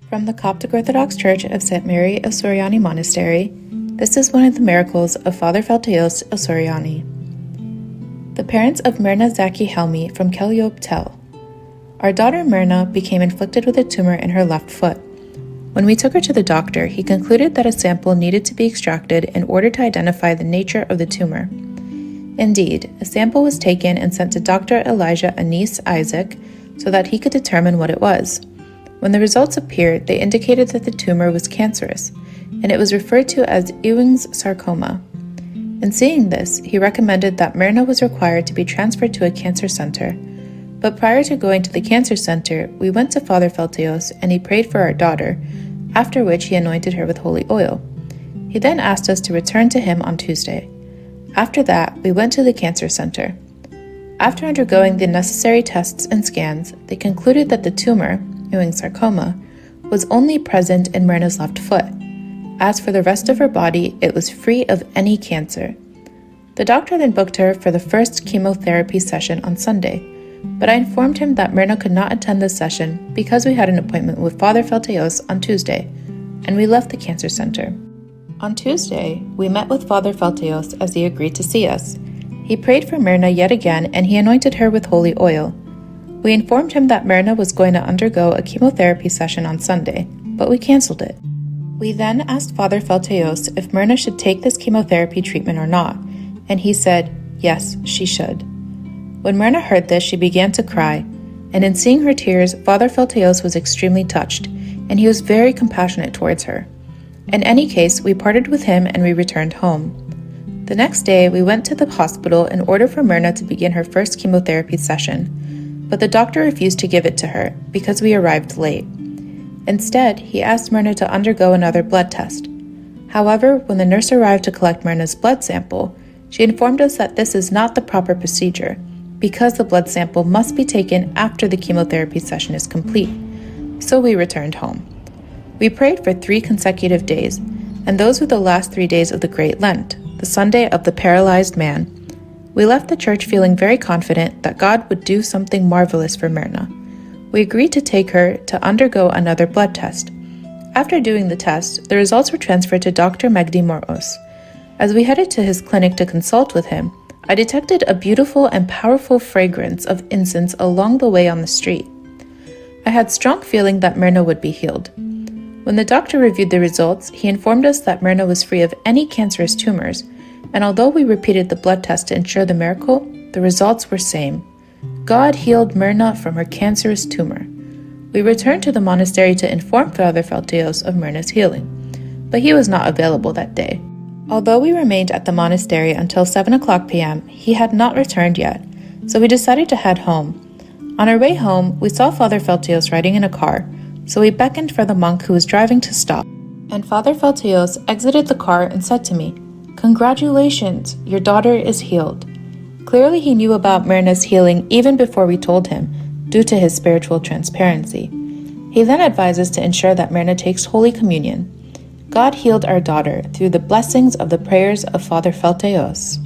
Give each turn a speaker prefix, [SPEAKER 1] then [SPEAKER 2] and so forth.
[SPEAKER 1] From the Coptic Orthodox Church of St.Mary.Sourian Monastery, this is one of the miracles of Father Falteous of Souriany. The parents of Mirna Zaky Helmy from Kalyob tell, "Our daughter Mirna became inflicted with a tumor in her left foot. When we took her to the doctor, he concluded that a sample needed to be extracted in order to identify the nature of the tumor. Indeed, a sample was taken and sent to Dr. Elijah Anis Isaac so that he could determine what it was. When the results appeared, they indicated that the tumor was cancerous, and it was referred to as Ewing's sarcoma. In seeing this, he recommended that Mirna was required to be transferred to a cancer center. But prior to going to the cancer center, we went to Father Falteous and he prayed for our daughter, after which he anointed her with holy oil. He then asked us to return to him on Tuesday. After that, we went to the cancer center. After undergoing the necessary tests and scans, they concluded that the tumor, Ewing's sarcoma, was only present in Mirna's left foot. As for the rest of her body, it was free of any cancer. The doctor then booked her for the first chemotherapy session on Sunday, but I informed him that Mirna could not attend this session because we had an appointment with Father Falteous on Tuesday, and we left the cancer center. On Tuesday, we met with Father Falteous as he agreed to see us. He prayed for Mirna yet again and he anointed her with holy oil. We informed him that Mirna was going to undergo a chemotherapy session on Sunday, but we canceled it. We then asked Father Falteous if Mirna should take this chemotherapy treatment or not, and he said, yes, she should. When Mirna heard this, she began to cry, and in seeing her tears, Father Falteous was extremely touched, and he was very compassionate towards her. In any case, we parted with him and we returned home. The next day, we went to the hospital in order for Mirna to begin her first chemotherapy session, but the doctor refused to give it to her because we arrived late. Instead, he asked Mirna to undergo another blood test. However, when the nurse arrived to collect Mirna's blood sample, she informed us that this is not the proper procedure, because the blood sample must be taken after the chemotherapy session is complete. So we returned home. We prayed for 3 consecutive days, and those were the last 3 days of the Great Lent, the Sunday of the Paralyzed Man. We left the church feeling very confident that God would do something marvelous for Mirna. We agreed to take her to undergo another blood test. After doing the test, the results were transferred to Dr. Megdi Moros. As we headed to his clinic to consult with him, I detected a beautiful and powerful fragrance of incense along the way on the street. I had strong feeling that Mirna would be healed. When the doctor reviewed the results, he informed us that Mirna was free of any cancerous tumors, and although we repeated the blood test to ensure the miracle, the results were same. God healed Mirna from her cancerous tumor. We returned to the monastery to inform Father Falteous of Mirna's healing, but he was not available that day. Although we remained at the monastery until 7:00 p.m., he had not returned yet, so we decided to head home. On our way home, we saw Father Falteous riding in a car, so we beckoned for the monk who was driving to stop. And Father Falteous exited the car and said to me, "Congratulations, your daughter is healed." Clearly he knew about Mirna's healing even before we told him, due to his spiritual transparency. He then advised us to ensure that Mirna takes Holy Communion. God healed our daughter through the blessings of the prayers of Father Falteous.